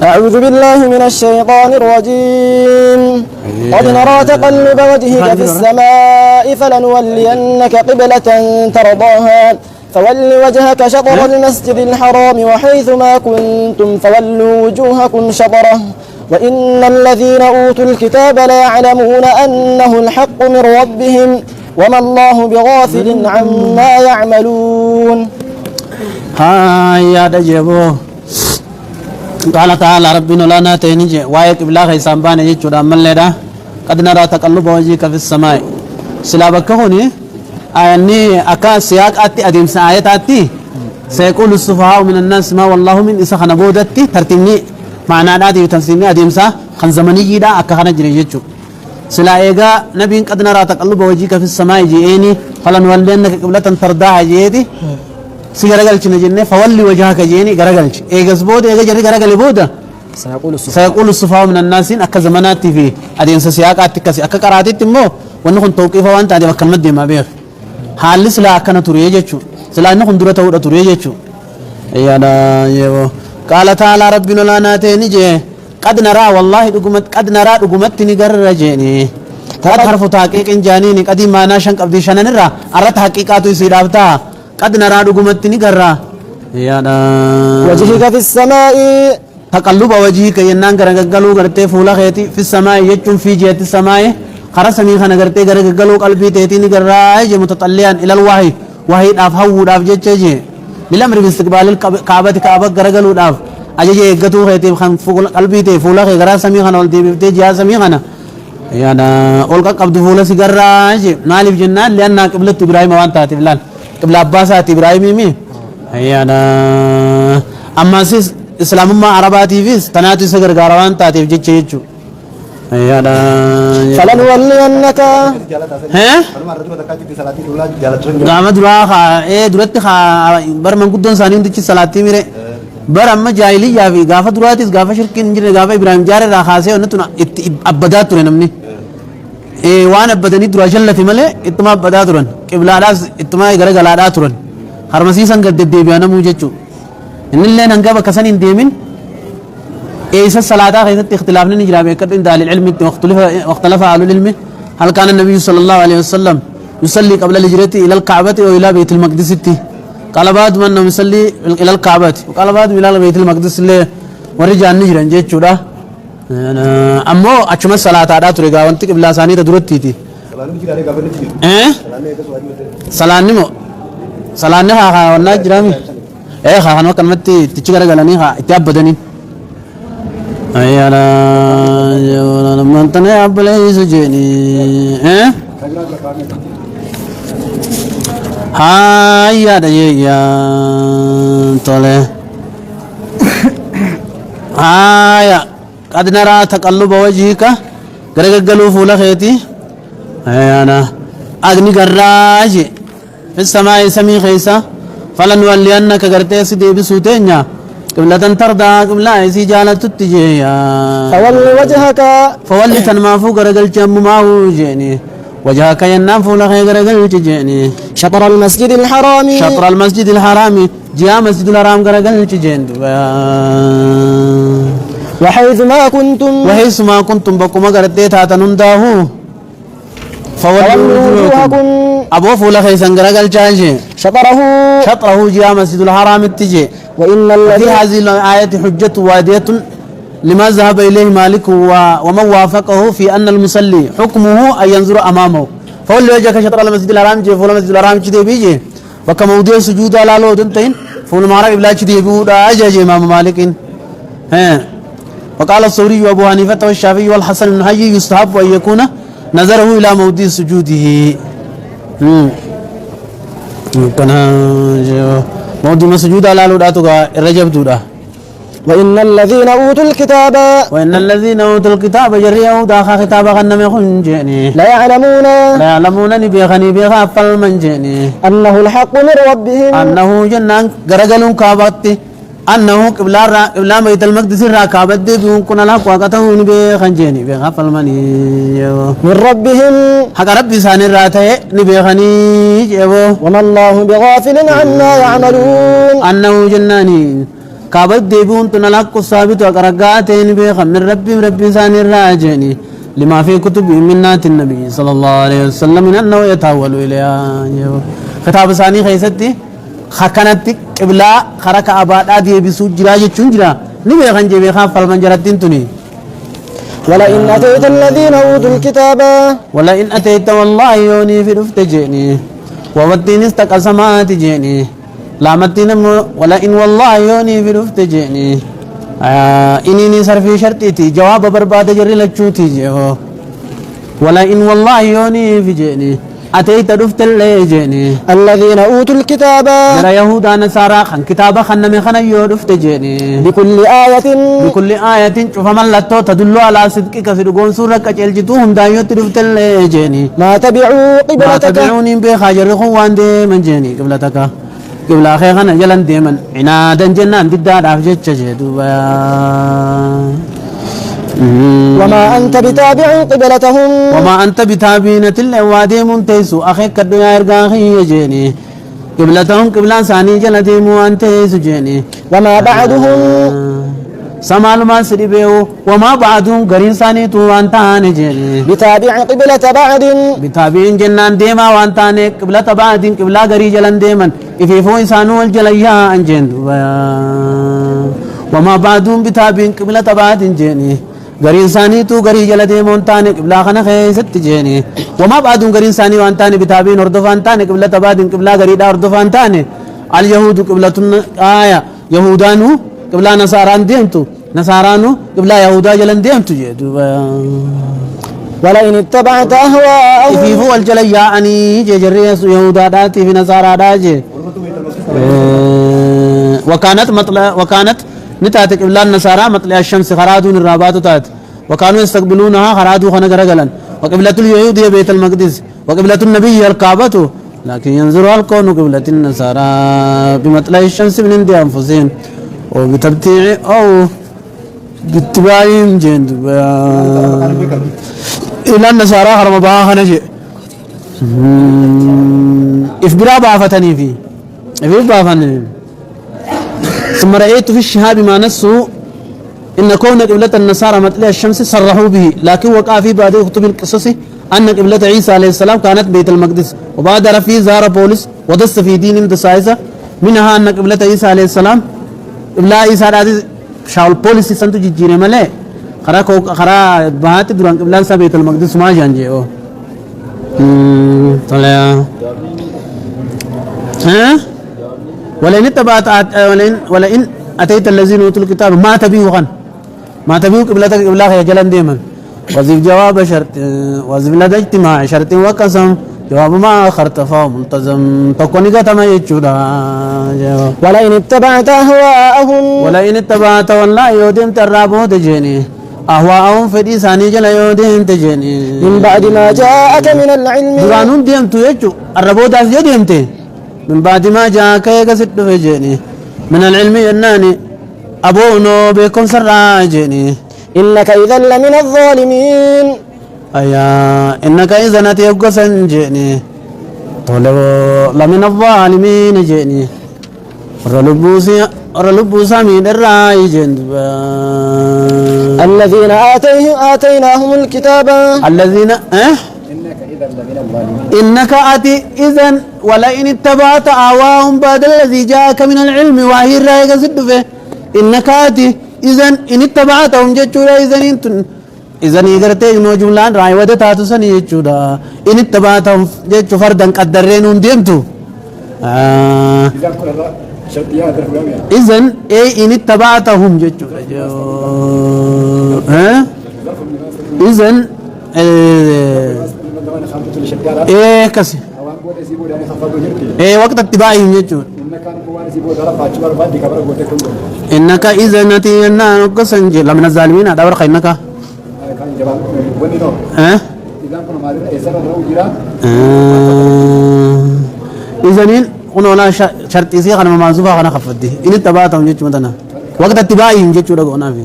أعوذ بالله من الشيطان الرجيم قد نرى تقلب وجهك في السماء فلنولينك قبلة ترضاها فول وجهك شطر المسجد الحرام وحيث ما كنتم فولوا وجوهكم شطره وإن الذين أوتوا الكتاب ليعلمون أنه الحق من ربهم وما الله بغافل عما يعملون. يا دجبو قال تعالى ربنا لا ناتيني وايك بلا خيسان بان يجود من لدا قد نرى تقلب وجهك في السماء سلابك هوني أني أكا سياق أتي أديم سآيات أتي سيقول السفهاء من الناس ما والله من إسا خنبودتي ترتيني معنى نادي تفسيرني أديم سا خن زمني جدا أكا خنجري يجود سلا إيغا نبي قد نرى تقلب وجهك في السماء جيني فلنولينك قبلة ترضاها جيتي سيغرغلش نجنة فولي وجهك جيني غرغلش إيغاس بودا إيغا جري غرغل بودا سيقول السفهاء من الناس أكا زمناتي في أديم سياق أتي كسي أكا قراتي تمو ونخن توقيفا وانت أدي بكلمة دي ما بيخ حال سلا أكنا تريه جيتشو سلا نخن درة تورا تريه جيتشو يانا يبو قال تعالى ربنا لا ناتيني جي قد نرى والله قد نرى دقمت نقر جيني قد حرف تحقيق جانيني قد ما ناشن قبدي شنن را أرد حقيقات يسيرابتا قد نرى دقمت نقر يانا وجهك في السماء تقلب وجهك ينان غرغلو غرتي فولا خيتي في السماء يجم في جهة السماء خرسني خنا غرتي غرغلو قلبي تيتي نغراج متطلعا الى الوحي وحي داف هو داف جچجي للامر باستقبال الكعبه كعبه غرغلو داف اجي يغتو خيتي خن فولا قلبي تي فولا خي غرا سمي خنا ولدي تي جا سمي خنا يانا اولق قبض فولا سغراج مالف جنان لان قبلة ابراهيم وانت تبلال قبل عباسات ابراهيم مي يانا اما سيس اسلام ما عرباتي فيس تناتي سغر غاروان تاتي جچيچو يانا فلنولينك قام درا درت برمن قدون ثاني دچ صلاتي ميره بر اما جاهليه في غاف دراتيس غاف شرك انجر غاف ابراهيم جار را خاصه انتنا ابدات نمني وان ابدني درا جلتي مله اتما ابدات رن قبلالاس اتما غرغلادا ترن هرمسي سنگ ددبيانا موجچو ان اللي ننگا بكسن ديمن ايس الصلاه غيرت اختلاف نجرا بكد دال العلم واختلف اهل العلم هل كان النبي صلى الله عليه وسلم يصلي قبل الهجرة الى الكعبه والى بيت المقدس قال بعض من يصلي الى الكعبه وقال بعض الى بيت المقدس اللي ورجع نجرا جيچودا امو اچما صلاه ادا تريغا وانت قبل ثاني تدرتيتي سلانمو سلانها ونا جرامي خانو كنمتي تچغر غلاني اتابدني أيانا لما أنتني أبلي سجني هايا ديا طله هايا قد نرى تقلب وجهك غرغلو فولا خيتي أيانا أغني غراج في السماء سمي خيسا فلنولينك غرتي سدي بسوتينيا قبلة ترضى قبلة سي جالت تجيا فول وجهك فول تنما فوق رجل جم ما هو جيني وجهك ينام فوق رجل جيني شطر المسجد الحرام شطر المسجد الحرام جاء مسجد الحرام رجل جين وحيث ما كنتم بكم غرتي تاتننداه فولوا وجوهكم أبو فولا خيسان رجل جاجي شطره جاء مسجد الحرام التجي وإن في هذه الآية حجة وادية لما ذهب إليه مالك ومن وافقه في أن المصلي حكمه أن ينظر أمامه فولي وجهك شطر المسجد الحرام جي فول المسجد الحرام جي بيجي وكموضوع سجود على لو دنتين فول مارا إبلا جي بيودا أجاجي إمام مالك وقال الثوري وأبو حنيفة والشافعي والحسن بن حي يستحب أن يكون نظره إلى موضع سجوده موضوع سجود على لو داتوغا الرجب دودا وإن الذين أوتوا الكتاب جريوا داخل كتاب غنم خنجني لا يعلمون نبيخني بيخا فالمن جني أنه الحق من ربهم أنه جنان غرغلون كابتي أنه قبلا بيت المقدس الراكابت دي بيون كنا لا قوقته نبيخن جني بيخا فالمن من ربهم حق ربي سان راته نبيخني جيبو وما الله بغافل عما يعملون أنه جناني كابد ديبون تنلق الثابت وقرقاتين بخم من ربي سان الراجني لما في كتب منات النبي صلى الله عليه وسلم من أنه يتحول إليها كتاب ثاني خيستي خكنت قبلا خرك أباد أدي بسوج جراجة شنجرا نبي خنجي بخاف فالمنجرتين تني ولئن أتيت الذين أوتوا الكتاب ولئن أتيت والله يوني في رفت جيني وودين استقسمات جيني لامتين ولئن والله يوني في رفت جيني إني صرفي شرطيتي جواب برباد جري لچوتي جو ولئن والله يوني في جيني أتيت رفت اللي جيني الذين أوتوا الكتاب جرى يهودا نصارى خن كتابا خن من خن يو رفت جيني بكل بكل آية شوف من لتو تدل على صدقك صدقون سورة كجلجتوهم دايوت رفت اللي جيني ما تبعوا ما قبلتك تبعوني بخاجر خوان دي من جيني قبلتك قبل أخي خنا جلن ديمن عنادا جنان ضد عفجت جدوبا وما أنت بتابع قبلتهم وما أنت بتابينة الوادي منتيسو أخي كدنيا إرقاخي يجيني قبلتهم قبلان ثاني جلدي مو أنتيسو جيني وما بعدهم سمال ما سربيو وما بعدهم قرين ثاني تو وانتاني جيني بتابع قبلة بعد بتابين جنان ديما وانتاني قبلة بعد قبلة قري جلن ديمن إفيفو إنسانو الجليا أنجين وما بعدهم بتابين قبلة بعد جيني قرين ثاني تو قري جل ديمون تاني قبلة خنا خيست جيني وما بعدهم قرين ثاني وانتاني بتابين أردفان تاني قبلة بعد قبلة قري دا أردفان تاني اليهود قبلة آية يهودانو قبلة نصاران ديمتو نصارانو قبلة يهودا جلن ديمتو جيدو ولئن اتبعت أهواءهم في هو الجليا أني جريس يهودا داتي في نصارى داجي وكانت نتاتك قبلة النصارى مطلع الشمس خرادون الرابات تات وكانوا يستقبلونها خرادو خنا غرغلن وقبلة اليهود هي بيت المقدس وقبلة النبي الكعبة لكن ينظرها الكون قبلة النصارى بمطلع الشمس من عند أنفسهم وبتبتيع أو باتباعهم جند إلى النصارى حرم باها نجي إفبرا بافتني فيه إفبرا بافتني ثم رأيت في الشهاب ما نسوا إن كون قبلة النصارى مطلع الشمس صرحوا به لكن وقع في بعض كتب القصص أن قبلة عيسى عليه السلام كانت بيت المقدس وبعد في زار بولس ودس في دين دسائسة منها أن قبلة عيسى عليه السلام قبلة عيسى عليه شاول بولس سنتو جيري ملي خرا بهات دران قبلة بيت المقدس ما جانجي أو طلع ها ولئن اتبعت ولئن أتيت الذين أوتوا الكتاب ما تبيوا غن ما تبيوا قبلتك قبلة يا جلن ديما وظيف جواب شرط وظيف لدى اجتماع شرط وقسم جواب ما أخرت فهو ملتزم تكوني قتما يجودا ولئن اتبعت أهواءهم ولئن اتبعت والله يودم ترابو تجيني أهواءهم فدي ثاني جل يودم تجيني من بعد ما جاءك من العلم درانون ديمتو يجو الربو داس يديمتي من بعد ما جاءك يقصد فجيني من العلم أنني أبونو بكم سراجيني إنك إذا لمن الظالمين أيا إنك إذا نتيقظا جيني طلب لمن الظالمين جيني رلبوسا من الرأي جند الذين آتيناهم الكتاب الذين إنك أتي إذن ولئن اتبعت أهواهم بعد الذي جاءك من العلم وهي الرأي قصد فيه إنك أتي إذن إن اتبعتهم جتشورا إذن يقرتي إنه جملان رأي ودتاتو سني جتشورا إن اتبعتهم جتشو فردا قدرين ديمتو إذن أي إن اتبعتهم جتشورا إذن إيه كسي إيه وقت اتباعهم جتشور إنك إذا نتي أننا نقصن جل من الظالمين هذا ورقة إنك إذن كنا ولا شرط يسير أنا ما زوفا أنا خفدي إن اتبعتهم جتشور متنا وقت اتباعهم جتشور أنا في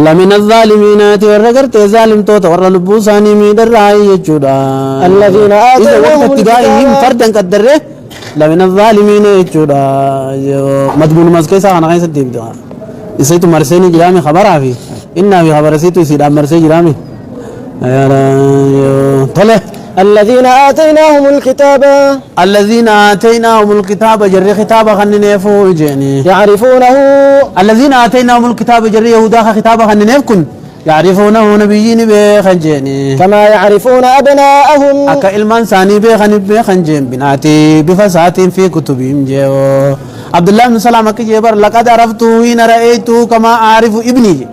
لمن الظالمين ورغرت ظالم توت ور لبوساني ميدر راي يجودا الذين إذا وقت آتيناهم اتباعهم الكتاب فردا قدره لمن الظالمين يجودا مدبون مسكيسا أنا غير سديب دا يسيتو مرسيني جرامي خبرها في إنها في خبر سيتو يسيد مرسي جرامي طلع الذين آتيناهم الكتاب جري خطاب خنين يفو جيني يعرفونه الذين آتيناهم الكتاب جري يهودا خطاب خنين يفكن يعرفونه نبيين بخنجيني كما يعرفون أبناءهم أكا إلمان ثاني بخنجين بناتي بفسات في كتبهم جيو عبد الله بن سلام كي جبر لقد عرفته حين رأيته كما أعرف ابني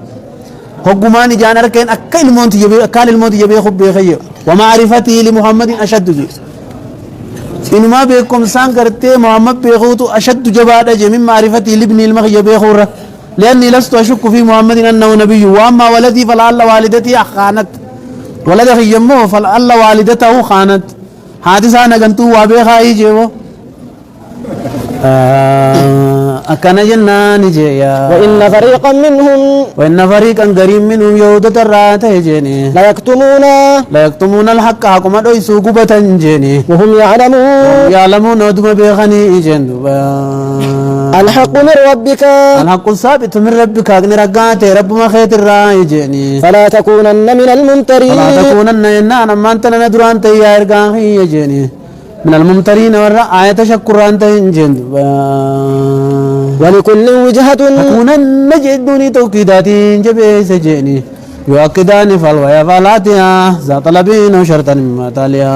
حكمان جانر كين أكا الموت يبي خب بخيو ومعرفتي لمحمد أشد جي إنما بكم سان کرتے محمد بيخوتو أشد جبادة من معرفتي لابن المخي بيخورة لأني لست أشك في محمد أنه نبي وأما ولدي فلعل والدتي خانت ولد يمه فلعل والدته خانت حادثة نغنتو وابيخا يجيو أكن جنان جيا وإن فريقا قريب منهم يهودة الرات جيني لا يكتمون الحق حكما دويسو قبة جيني وهم يعلمون ودم بيخني جين الحق من ربك الحق ثابت من ربك أغني رقاتي رب ما خيت الرأي جيني فلا تكونن من الممترين إننا ما أنت ندران تيار قاهي جيني من الممترين والرأي تشكران تنجن ولكل وجهة تكونن جدوني توكيدات جبيس جيني يؤكدان فالويا فالاتها ذات لبين وشرطا مما تاليا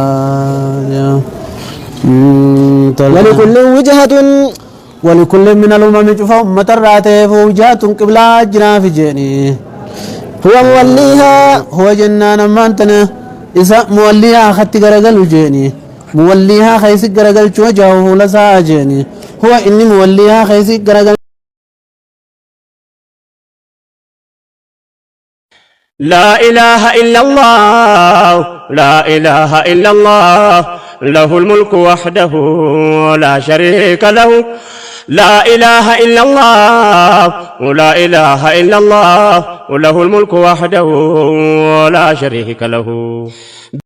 ولكل من الأمم فأمة الراتف وجهة قبلة جناف جيني هو موليها هو جنان ما أنتنا إذا موليها خط غرقل جيني موليها خيسي غرقل وجهه لسا جيني هو إني موليها خيسي غرقل لا إله إلا الله لا إله إلا الله له الملك وحده لا شريك له لا إله إلا الله لا إله إلا الله له الملك وحده لا شريك له